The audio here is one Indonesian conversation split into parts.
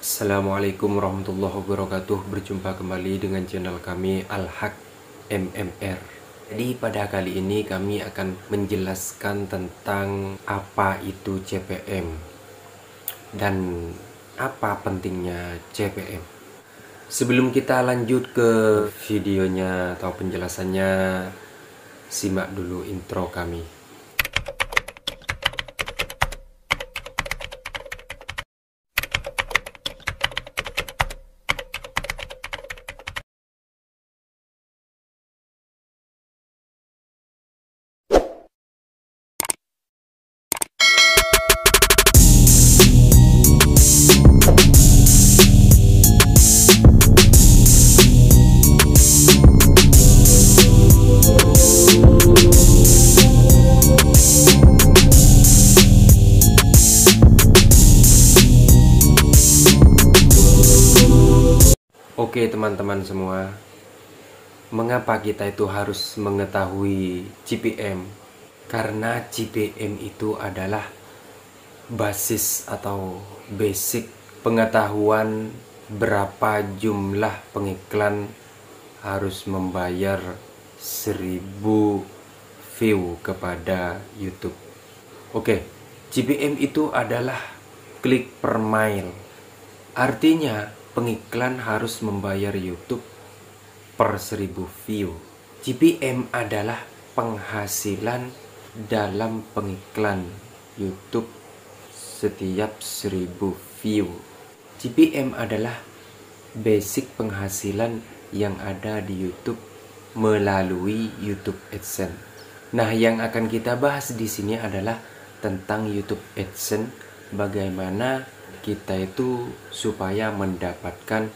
Assalamualaikum warahmatullahi wabarakatuh. Berjumpa kembali dengan channel kami Al-Haq MMR. Jadi pada kali ini kami akan menjelaskan tentang apa itu CPM dan apa pentingnya CPM. Sebelum kita lanjut ke videonya atau penjelasannya, simak dulu intro kami. Oke teman-teman semua, mengapa kita itu harus mengetahui CPM? Karena CPM itu adalah basis atau basic pengetahuan berapa jumlah pengiklan harus membayar 1000 view kepada YouTube. Oke, CPM itu adalah klik per mile. Artinya pengiklan harus membayar YouTube per 1000 view. CPM adalah penghasilan dalam pengiklan YouTube setiap 1000 view. CPM adalah basic penghasilan yang ada di YouTube melalui YouTube AdSense. Nah, yang akan kita bahas di sini adalah tentang YouTube AdSense, bagaimana kita itu supaya mendapatkan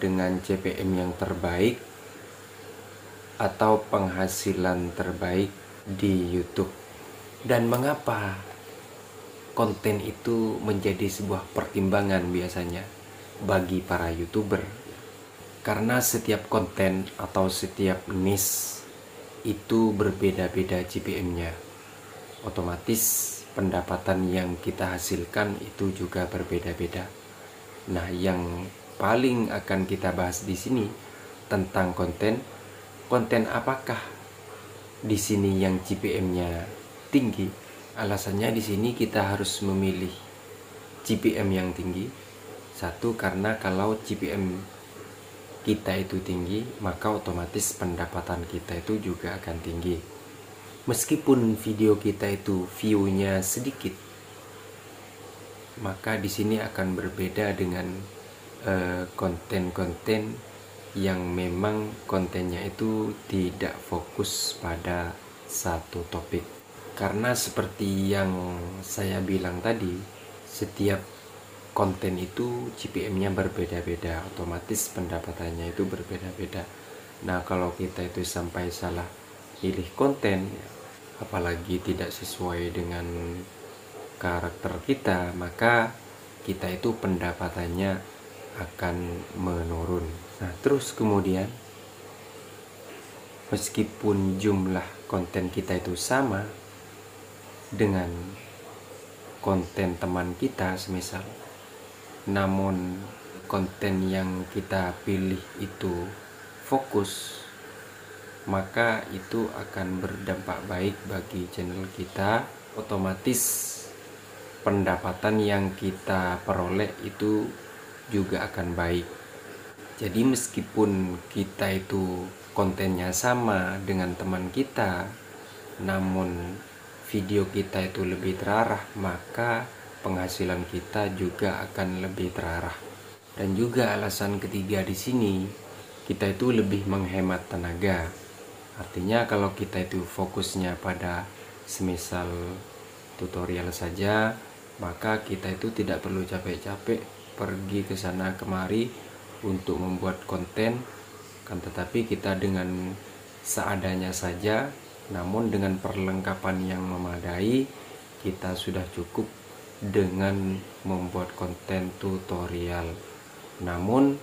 dengan CPM yang terbaik atau penghasilan terbaik di YouTube. Dan mengapa konten itu menjadi sebuah pertimbangan biasanya bagi para YouTuber? Karena setiap konten atau setiap niche itu berbeda-beda CPM-nya. Otomatis pendapatan yang kita hasilkan itu juga berbeda-beda. Nah, yang paling akan kita bahas di sini tentang konten apakah di sini yang CPM-nya tinggi? Alasannya di sini kita harus memilih CPM yang tinggi. Satu, karena kalau CPM kita itu tinggi, maka otomatis pendapatan kita itu juga akan tinggi. Meskipun video kita itu view-nya sedikit, maka di sini akan berbeda dengan konten-konten yang memang kontennya itu tidak fokus pada satu topik. Karena seperti yang saya bilang tadi, setiap konten itu CPM-nya berbeda-beda, otomatis pendapatannya itu berbeda-beda. Nah, kalau kita itu sampai salah pilih konten, apalagi tidak sesuai dengan karakter kita, maka kita itu pendapatannya akan menurun. Nah, terus kemudian meskipun jumlah konten kita itu sama dengan konten teman kita semisal, namun konten yang kita pilih itu fokus, maka itu akan berdampak baik bagi channel kita. Otomatis pendapatan yang kita peroleh itu juga akan baik. Jadi meskipun kita itu kontennya sama dengan teman kita, namun video kita itu lebih terarah, maka penghasilan kita juga akan lebih terarah. Dan juga alasan ketiga di sini, kita itu lebih menghemat tenaga. Artinya kalau kita itu fokusnya pada semisal tutorial saja, maka kita itu tidak perlu capek-capek pergi ke sana kemari untuk membuat konten, kan, tetapi kita dengan seadanya saja, namun dengan perlengkapan yang memadai, kita sudah cukup dengan membuat konten tutorial. Namun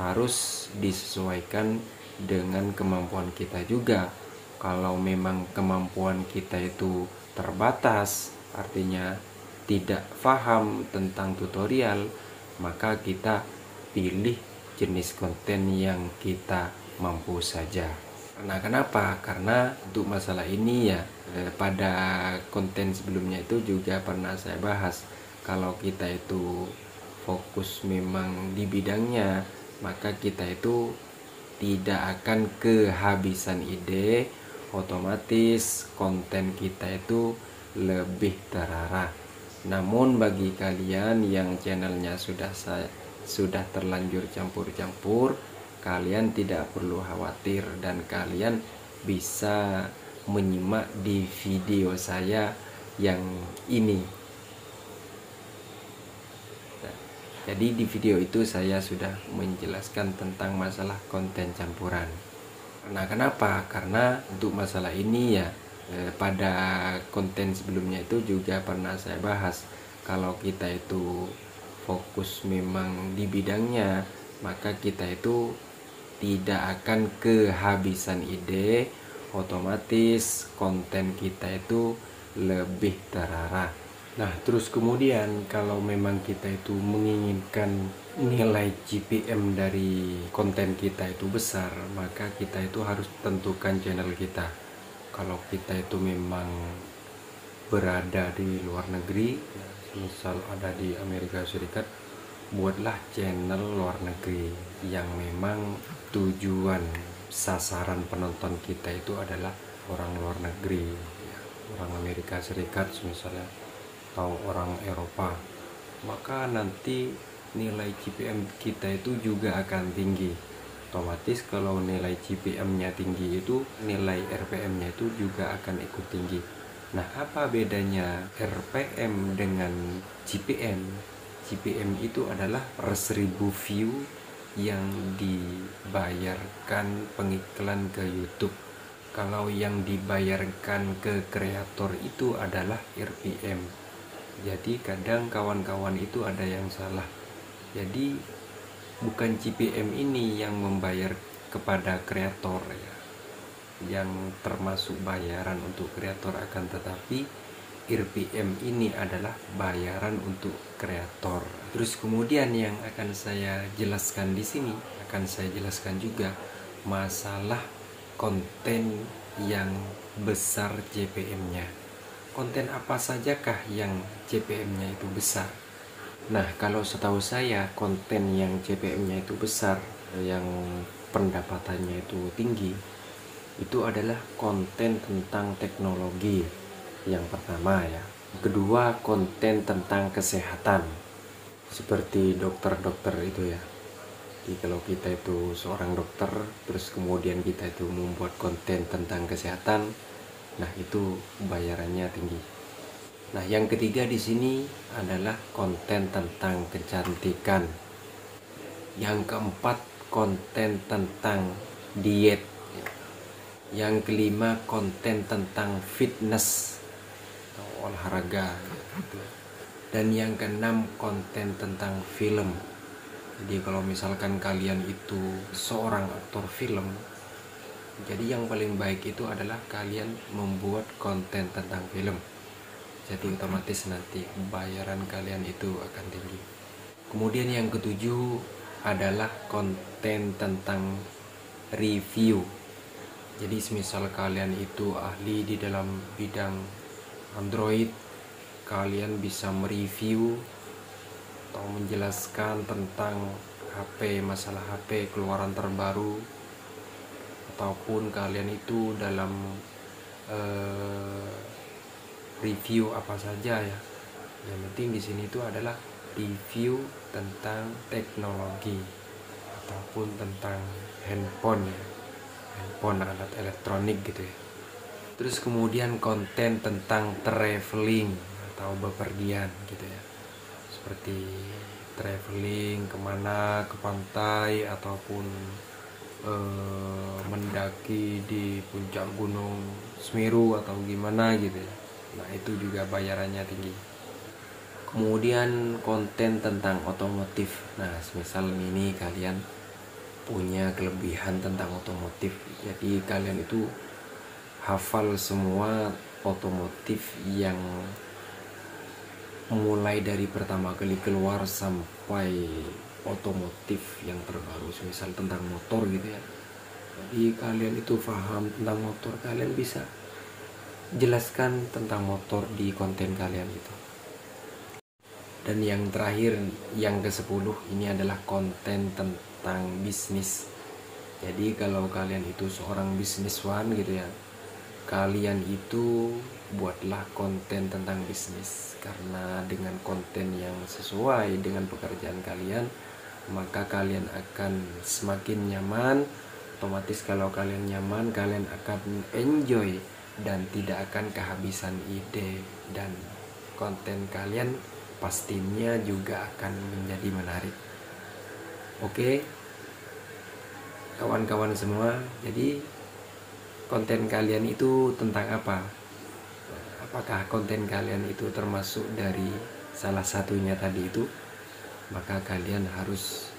harus disesuaikan dengan kemampuan kita juga. Kalau memang kemampuan kita itu terbatas, artinya tidak paham tentang tutorial, maka kita pilih jenis konten yang kita mampu saja. Nah, kenapa? Karena untuk masalah ini ya, pada konten sebelumnya itu juga pernah saya bahas. Kalau kita itu fokus memang di bidangnya, maka kita itu tidak akan kehabisan ide, otomatis konten kita itu lebih terarah. Namun bagi kalian yang channelnya sudah terlanjur campur-campur, kalian tidak perlu khawatir dan kalian bisa menyimak di video saya yang ini. Jadi di video itu saya sudah menjelaskan tentang masalah konten campuran. Nah, kenapa? Karena untuk masalah ini ya, pada konten sebelumnya itu juga pernah saya bahas. Kalau kita itu fokus memang di bidangnya, maka kita itu tidak akan kehabisan ide, otomatis konten kita itu lebih terarah. Nah, terus kemudian kalau memang kita itu menginginkan nilai GPM dari konten kita itu besar, maka kita itu harus tentukan channel kita. Kalau kita itu memang berada di luar negeri, misal ada di Amerika Serikat, buatlah channel luar negeri yang memang tujuan sasaran penonton kita itu adalah orang luar negeri, orang Amerika Serikat misalnya, atau orang Eropa. Maka nanti nilai GPM kita itu juga akan tinggi. Otomatis kalau nilai GPM-nya tinggi itu nilai RPM-nya itu juga akan ikut tinggi. Nah, apa bedanya RPM dengan GPM? GPM itu adalah per 1000 view yang dibayarkan pengiklan ke YouTube. Kalau yang dibayarkan ke kreator itu adalah RPM. Jadi kadang kawan-kawan itu ada yang salah. Jadi bukan GPM ini yang membayar kepada kreator ya, yang termasuk bayaran untuk kreator, akan tetapi RPM ini adalah bayaran untuk kreator. Terus kemudian yang akan saya jelaskan di sini, akan saya jelaskan juga masalah konten yang besar GPM-nya. Konten apa sajakah yang GPM-nya itu besar? Nah, kalau setahu saya konten yang GPM-nya itu besar, yang pendapatannya itu tinggi, itu adalah konten tentang teknologi yang pertama ya. Kedua, konten tentang kesehatan, seperti dokter-dokter itu ya. Jadi kalau kita itu seorang dokter, terus kemudian kita itu membuat konten tentang kesehatan, nah itu bayarannya tinggi. Nah, yang ketiga di sini adalah konten tentang kecantikan. Yang keempat, konten tentang diet. Yang kelima, konten tentang fitness atau olahraga. Dan yang keenam, konten tentang film. Jadi kalau misalkan kalian itu seorang aktor film, jadi yang paling baik itu adalah kalian membuat konten tentang film. Jadi otomatis nanti bayaran kalian itu akan tinggi. Kemudian yang ketujuh adalah konten tentang review. Jadi semisal kalian itu ahli di dalam bidang Android, kalian bisa mereview atau menjelaskan tentang HP, masalah HP keluaran terbaru, ataupun kalian itu dalam review apa saja ya. Yang penting di sini itu adalah review tentang teknologi ataupun tentang handphone ya, handphone alat elektronik gitu ya. Terus kemudian konten tentang traveling atau bepergian gitu ya, seperti traveling kemana, ke pantai ataupun mendaki di puncak gunung Semeru atau gimana gitu ya. Nah, itu juga bayarannya tinggi. Kemudian konten tentang otomotif. Nah, misal ini kalian punya kelebihan tentang otomotif, jadi kalian itu hafal semua otomotif yang mulai dari pertama kali keluar sampai otomotif yang terbaru, misal tentang motor gitu ya. Jadi kalian itu paham tentang motor, kalian bisa jelaskan tentang motor di konten kalian itu. Dan yang terakhir, yang ke-10 ini adalah konten tentang bisnis. Jadi kalau kalian itu seorang bisniswan gitu ya, kalian itu buatlah konten tentang bisnis, karena dengan konten yang sesuai dengan pekerjaan kalian, maka kalian akan semakin nyaman. Otomatis kalau kalian nyaman, kalian akan enjoy dan tidak akan kehabisan ide, dan konten kalian pastinya juga akan menjadi menarik. Oke, kawan-kawan semua, jadi konten kalian itu tentang apa? Apakah konten kalian itu termasuk dari salah satunya tadi itu? Maka kalian harus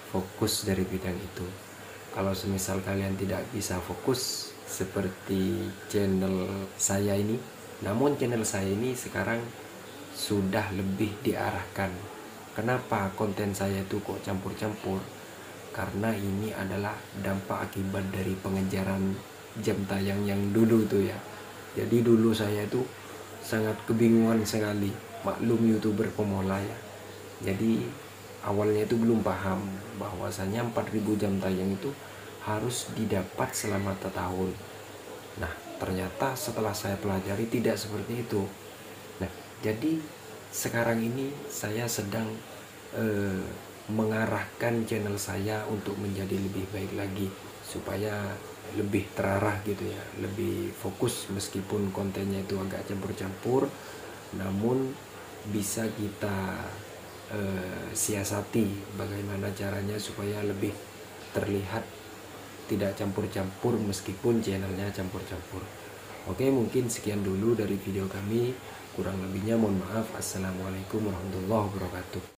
fokus dari bidang itu. Kalau semisal kalian tidak bisa fokus seperti channel saya ini, namun channel saya ini sekarang sudah lebih diarahkan. Kenapa konten saya itu kok campur-campur? Karena ini adalah dampak akibat dari pengejaran jam tayang yang dulu tuh ya. Jadi dulu saya itu sangat kebingungan sekali, maklum YouTuber pemula ya. Jadi awalnya itu belum paham bahwasanya 4000 jam tayang itu harus didapat selama setahun. Nah, ternyata setelah saya pelajari tidak seperti itu. Nah, jadi sekarang ini saya sedang mengarahkan channel saya untuk menjadi lebih baik lagi, supaya lebih terarah gitu ya, lebih fokus. Meskipun kontennya itu agak campur-campur, namun bisa kita siasati bagaimana caranya supaya lebih terlihat tidak campur-campur meskipun channelnya campur-campur. Oke, mungkin sekian dulu dari video kami, kurang lebihnya mohon maaf. Assalamualaikum warahmatullahi wabarakatuh.